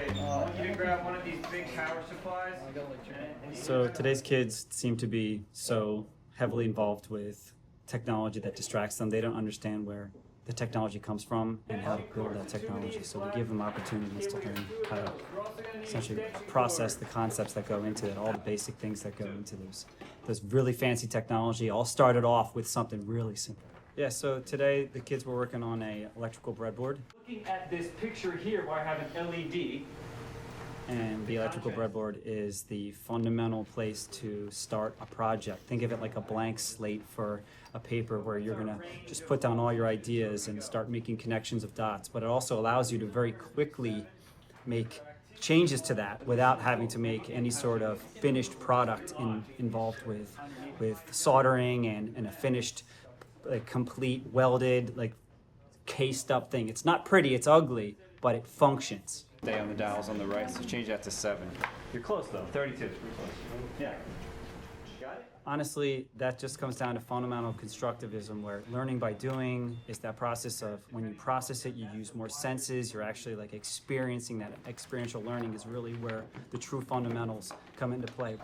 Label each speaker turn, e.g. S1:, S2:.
S1: I want you to grab one of these big power supplies.
S2: So today's kids seem to be so heavily involved with technology that distracts them. They don't understand where the technology comes from and how to build that technology. So we give them opportunities to learn how to essentially process the concepts that go into it, all the basic things that go into those really fancy technology. All started off with something really simple. Yeah, so today the kids were working on a electrical breadboard.
S1: Looking at this picture here where I have an LED.
S2: And the electrical breadboard is the fundamental place to start a project. Think of it like a blank slate for a paper where you're gonna just put down all your ideas and start making connections of dots. But it also allows you to very quickly make changes to that without having to make any sort of finished product involved with soldering and a finished, like, complete welded, like, cased up thing. It's not pretty, it's ugly, but it functions.
S3: Stay on the dials on the right, so change that to 7.
S1: You're close though, 32. Pretty close. Yeah. Got it?
S2: Honestly, that just comes down to fundamental constructivism, where learning by doing is that process of when you process it, you use more senses, you're actually like experiencing that. Experiential learning is really where the true fundamentals come into play.